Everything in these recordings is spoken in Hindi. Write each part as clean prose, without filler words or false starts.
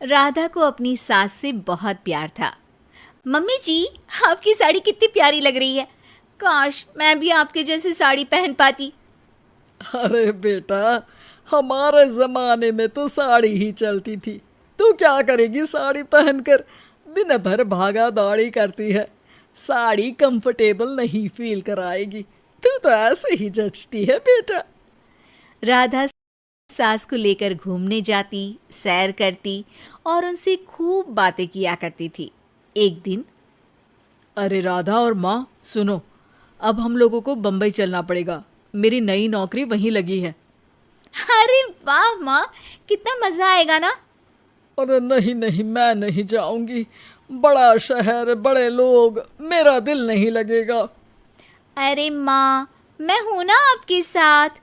राधा को अपनी सास से बहुत प्यार था। मम्मी जी, आपकी साड़ी कितनी प्यारी लग रही है। काश मैं भी आपके जैसी साड़ी पहन पाती। अरे बेटा, हमारे जमाने में तो साड़ी ही चलती थी। तू क्या करेगी साड़ी पहनकर? दिन भर भागा दौड़ी करती है। साड़ी कंफर्टेबल नहीं फील कराएगी। तू तो ऐसे ही जचती है बेटा। राधा सास को लेकर घूमने जाती, सैर करती और उनसे खूब बातें किया करती थी। एक दिन, अरे राधा और माँ सुनो, अब हम लोगों को बम्बई चलना पड़ेगा। मेरी नई नौकरी वहीं लगी है। अरे वाह माँ, कितना मजा आएगा ना। अरे नहीं नहीं, मैं नहीं जाऊंगी। बड़ा शहर, बड़े लोग, मेरा दिल नहीं लगेगा। अरे माँ, मैं हूं ना आपके साथ।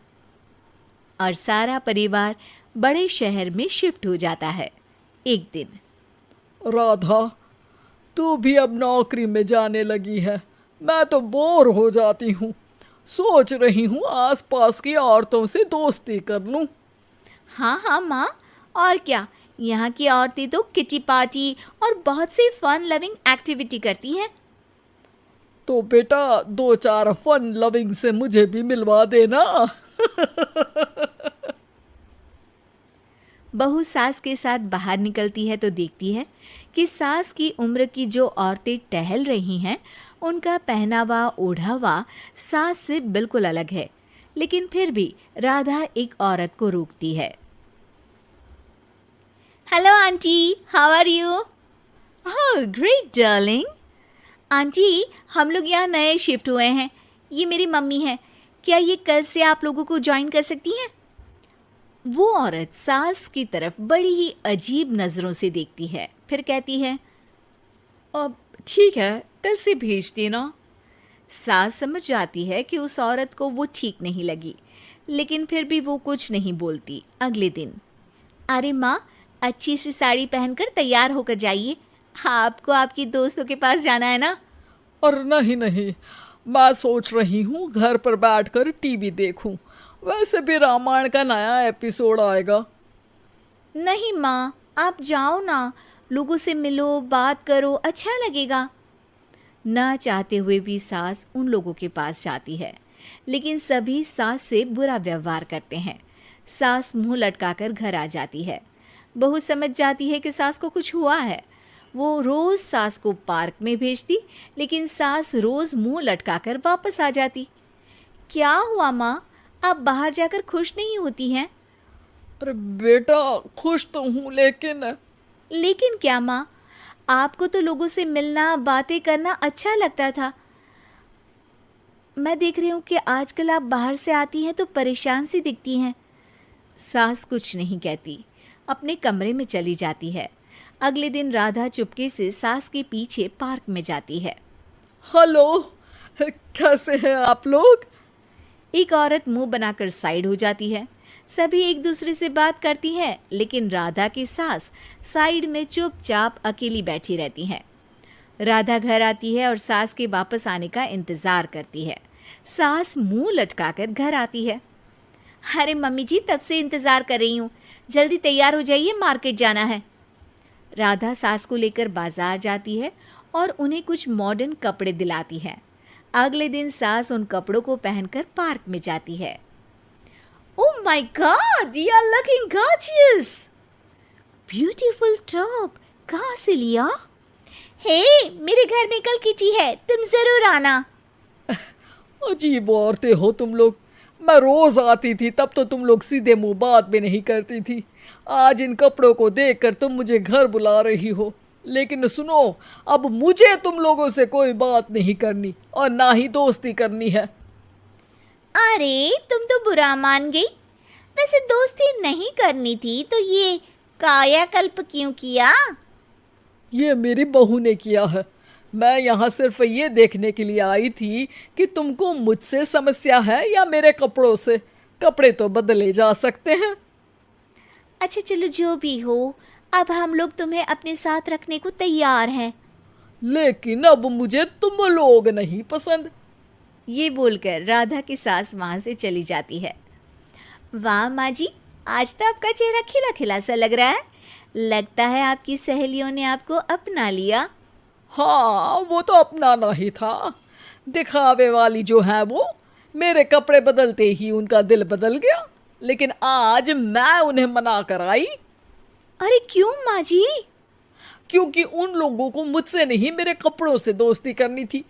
और सारा परिवार बड़े शहर में शिफ्ट हो जाता है। एक दिन, राधा, तू भी अब नौकरी में जाने लगी है। मैं तो बोर हो जाती हूँ। सोच रही हूँ आसपास की औरतों से दोस्ती कर लूँ। हाँ हाँ माँ, और क्या, यहाँ की औरतें तो किटी पार्टी और बहुत सी फन लविंग एक्टिविटी करती हैं। तो बेटा, दो चार फन लविंग से मुझे भी मिलवा देना। बहू सास के साथ बाहर निकलती है तो देखती है कि सास की उम्र की जो औरतें टहल रही हैं, उनका पहनावा ओढ़ावा सास से बिल्कुल अलग है। लेकिन फिर भी राधा एक औरत को रोकती है। Hello aunty, how are you? Oh great darling. Aunty, हम लोग यहाँ नए शिफ्ट हुए हैं। ये मेरी मम्मी है। क्या ये कल से आप लोगों को ज्वाइन कर सकती हैं? वो औरत सास की तरफ बड़ी ही अजीब नज़रों से देखती है, फिर कहती है, अब ठीक है, कल से भेज देना। सास समझ जाती है कि उस औरत को वो ठीक नहीं लगी, लेकिन फिर भी वो कुछ नहीं बोलती। अगले दिन, अरे माँ, अच्छी सी साड़ी पहनकर तैयार होकर जाइए। आपको आपकी दोस्तों के पास जाना है ना। और नहीं नहीं, मैं सोच रही हूँ घर पर बैठकर टीवी देखूं। वैसे भी रामायण का नया एपिसोड आएगा। नहीं माँ, आप जाओ ना, लोगों से मिलो, बात करो, अच्छा लगेगा। ना चाहते हुए भी सास उन लोगों के पास जाती है, लेकिन सभी सास से बुरा व्यवहार करते हैं। सास मुंह लटकाकर घर आ जाती है। बहू समझ जाती है कि सास को कुछ हुआ है। वो रोज़ सास को पार्क में भेजती, लेकिन सास रोज़ मुंह लटकाकर वापस आ जाती। क्या हुआ माँ, आप बाहर जाकर खुश नहीं होती हैं? अरे बेटा, खुश तो हूँ, लेकिन क्या माँ, आपको तो लोगों से मिलना, बातें करना अच्छा लगता था। मैं देख रही हूँ कि आजकल आप बाहर से आती हैं तो परेशान सी दिखती हैं। सास कुछ नहीं कहती, अपने कमरे में चली जाती है। अगले दिन राधा चुपके से सास के पीछे पार्क में जाती है। हेलो, कैसे हैं आप लोग? एक औरत मुंह बनाकर साइड हो जाती है। सभी एक दूसरे से बात करती हैं, लेकिन राधा की सास साइड में चुपचाप अकेली बैठी रहती हैं। राधा घर आती है और सास के वापस आने का इंतज़ार करती है। सास मुंह लटकाकर घर आती है। अरे मम्मी जी, तब से इंतज़ार कर रही हूँ, जल्दी तैयार हो जाइए, मार्केट जाना है। राधा सास को लेकर बाजार जाती है और उन्हें कुछ मॉडर्न कपड़े दिलाती है। अगले दिन सास उन कपड़ों को पहनकर पार्क में जाती है। Oh my god, you are looking gorgeous. Beautiful top, कहाँ से लिया? हे, मेरे घर में कल किटी है, तुम जरूर आना। अजीब औरतें हो तुम लोग। मैं रोज आती थी, तब तो तुम लोग सीधे मुंह बात भी नहीं करती थी। आज इन कपड़ों को देखकर तुम मुझे घर बुला रही हो। लेकिन सुनो, अब मुझे तुम लोगों से कोई बात नहीं करनी और ना ही दोस्ती करनी है। अरे तुम तो बुरा मान गई। वैसे दोस्ती नहीं करनी थी तो ये कायाकल्प क्यों किया? ये मेरी बहू ने किया है। मैं यहाँ सिर्फ ये देखने के लिए आई थी कि तुमको मुझसे समस्या है या मेरे कपड़ों से। कपड़े तो बदले जा सकते हैं। अच्छा चलो, जो भी हो, अब हम लोग तुम्हें अपने साथ रखने को तैयार हैं। लेकिन अब मुझे तुम लोग नहीं पसंद। ये बोलकर राधा की सास वहाँ से चली जाती है। वाह माँ जी, आज तो आपका चेहरा खिला खिला सा लग रहा है। लगता है आपकी सहेलियों ने आपको अपना लिया। हाँ, वो तो अपनाना ही था। दिखावे वाली जो है वो, मेरे कपड़े बदलते ही उनका दिल बदल गया। लेकिन आज मैं उन्हें मना कर आई, अरे क्यों माँ जी? क्योंकि उन लोगों को मुझसे नहीं मेरे कपड़ों से दोस्ती करनी थी।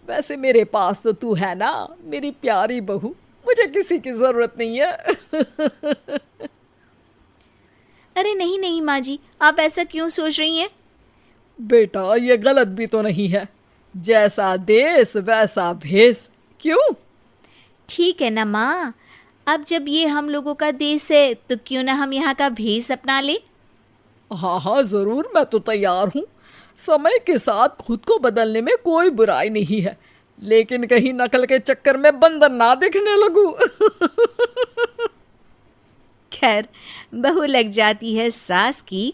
वैसे मेरे पास तो तू है ना, मेरी प्यारी बहू, मुझे किसी की जरूरत नहीं है। अरे नहीं नहीं माँ जी, आप ऐसा क्यों सोच रही हैं? बेटा, ये गलत भी तो नहीं है। जैसा देश वैसा भेष। क्यों? ठीक है ना माँ, अब जब ये हम लोगों का देश है तो क्यों ना हम यहाँ का भेष अपना ले। हाँ हाँ, जरूर, मैं तो तैयार हूँ। समय के साथ खुद को बदलने में कोई बुराई नहीं है, लेकिन कहीं नकल के चक्कर में बंदर ना दिखने लगूं। खैर, बहू लग जाती है सास की